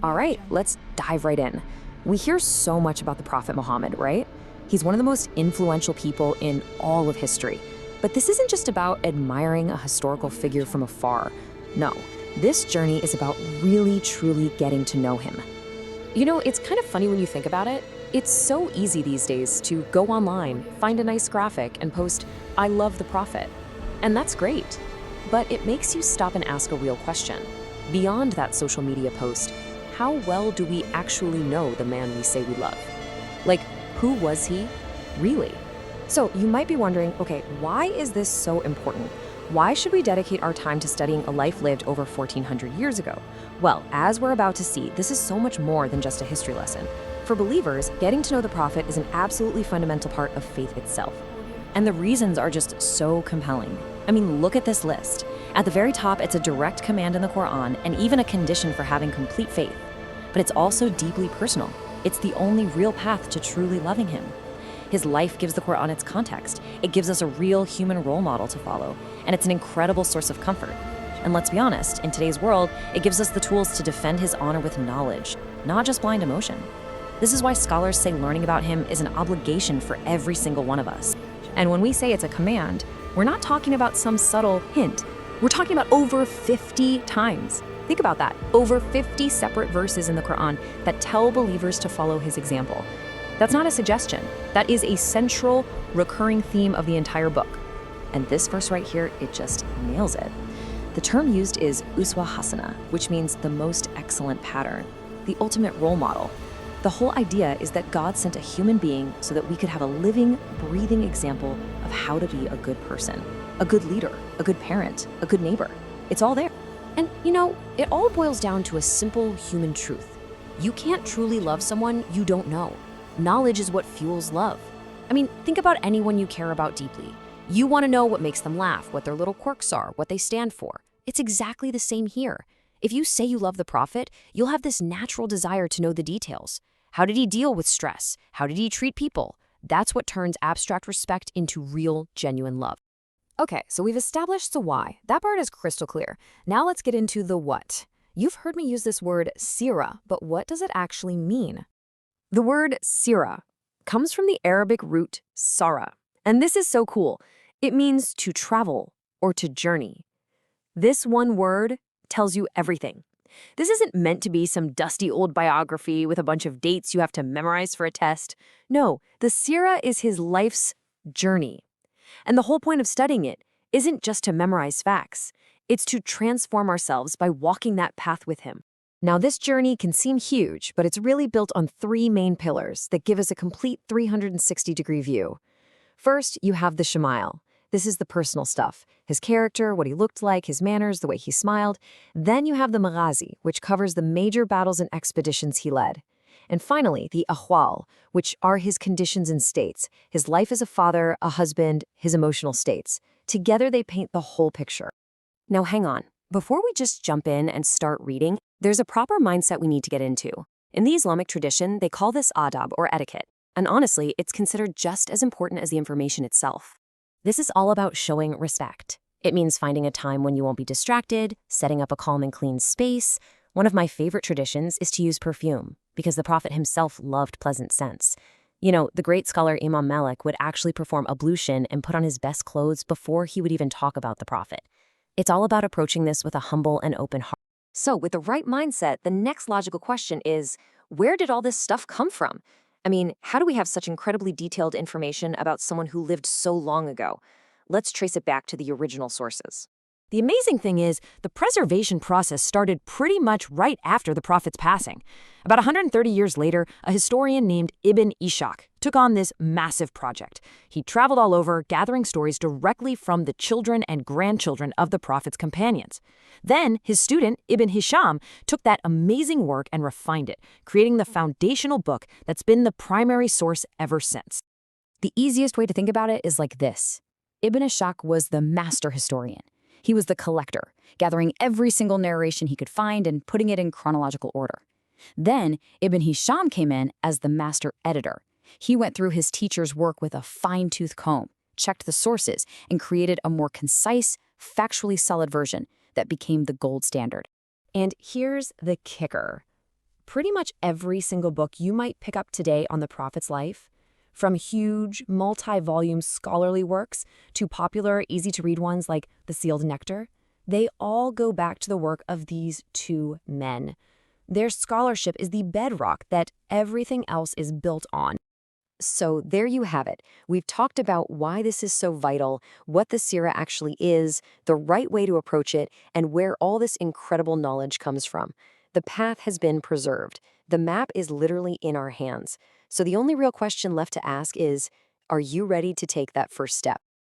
All right, let's dive right in. We hear so much about the Prophet Muhammad, right? He's one of the most influential people in all of history. But this isn't just about admiring a historical figure from afar. No, this journey is about really, truly getting to know him. You know, it's kind of funny when you think about it. It's so easy these days to go online, find a nice graphic, and post, "I love the Prophet." And that's great. But it makes you stop and ask a real question. Beyond that social media post, how well do we actually know the man we say we love? Like, who was he, really? So you might be wondering, okay, why is this so important? Why should we dedicate our time to studying a life lived over 1400 years ago? Well, as we're about to see, this is so much more than just a history lesson. For believers, getting to know the Prophet is an absolutely fundamental part of faith itself. And the reasons are just so compelling. I mean, look at this list. At the very top, it's a direct command in the Quran and even a condition for having complete faith. But it's also deeply personal. It's the only real path to truly loving him. His life gives the Quran its context. It gives us a real human role model to follow, and it's an incredible source of comfort. And let's be honest, in today's world, it gives us the tools to defend his honor with knowledge, not just blind emotion. This is why scholars say learning about him is an obligation for every single one of us. And when we say it's a command, we're not talking about some subtle hint. We're talking about over 50 times. Think about that, over 50 separate verses in the Quran that tell believers to follow his example. That's not a suggestion. That is a central, recurring theme of the entire book. And this verse right here, it just nails it. The term used is uswa hasana, which means the most excellent pattern, the ultimate role model. The whole idea is that God sent a human being so that we could have a living, breathing example of how to be a good person, a good leader, a good parent, a good neighbor. It's all there. And you know, it all boils down to a simple human truth. You can't truly love someone you don't know. Knowledge is what fuels love. I mean, think about anyone you care about deeply. You want to know what makes them laugh, what their little quirks are, what they stand for. It's exactly the same here. If you say you love the Prophet, you'll have this natural desire to know the details. How did he deal with stress? How did he treat people? That's what turns abstract respect into real, genuine love. Okay, so we've established the why. That part is crystal clear. Now let's get into the what. You've heard me use this word sira, but what does it actually mean? The word sira comes from the Arabic root sara, and this is so cool. It means to travel or to journey. This one word tells you everything. This isn't meant to be some dusty old biography with a bunch of dates you have to memorize for a test. No, the sira is his life's journey. And the whole point of studying it isn't just to memorize facts. It's to transform ourselves by walking that path with him. Now, this journey can seem huge, but it's really built on three main pillars that give us a complete 360-degree view. First, you have the Shama'il. This is the personal stuff, his character, what he looked like, his manners, the way he smiled. Then you have the Maghazi, which covers the major battles and expeditions he led. And finally, the Ahwal, which are his conditions and states, his life as a father, a husband, his emotional states. Together, they paint the whole picture. Now, hang on. Before we just jump in and start reading, there's a proper mindset we need to get into. In the Islamic tradition, they call this adab, or etiquette. And honestly, it's considered just as important as the information itself. This is all about showing respect. It means finding a time when you won't be distracted, setting up a calm and clean space. One of my favorite traditions is to use perfume, because the Prophet himself loved pleasant scents. You know, the great scholar Imam Malik would actually perform ablution and put on his best clothes before he would even talk about the Prophet. It's all about approaching this with a humble and open heart. So, with the right mindset, the next logical question is, where did all this stuff come from? I mean, how do we have such incredibly detailed information about someone who lived so long ago? Let's trace it back to the original sources. The amazing thing is, the preservation process started pretty much right after the Prophet's passing. About 130 years later, a historian named Ibn Ishaq took on this massive project. He traveled all over, gathering stories directly from the children and grandchildren of the Prophet's companions. Then, his student, Ibn Hisham, took that amazing work and refined it, creating the foundational book that's been the primary source ever since. The easiest way to think about it is like this. Ibn Ishaq was the master historian. He was the collector, gathering every single narration he could find and putting it in chronological order. Then, Ibn Hisham came in as the master editor. He went through his teacher's work with a fine-tooth comb, checked the sources, and created a more concise, factually solid version that became the gold standard. And here's the kicker. pretty much every single book you might pick up today on the Prophet's life, from huge, multi-volume scholarly works to popular, easy-to-read ones like The Sealed Nectar, they all go back to the work of these two men. Their scholarship is the bedrock that everything else is built on. So there you have it. We've talked about why this is so vital, what the Sira actually is, the right way to approach it, and where all this incredible knowledge comes from. The path has been preserved. The map is literally in our hands. So the only real question left to ask is, are you ready to take that first step?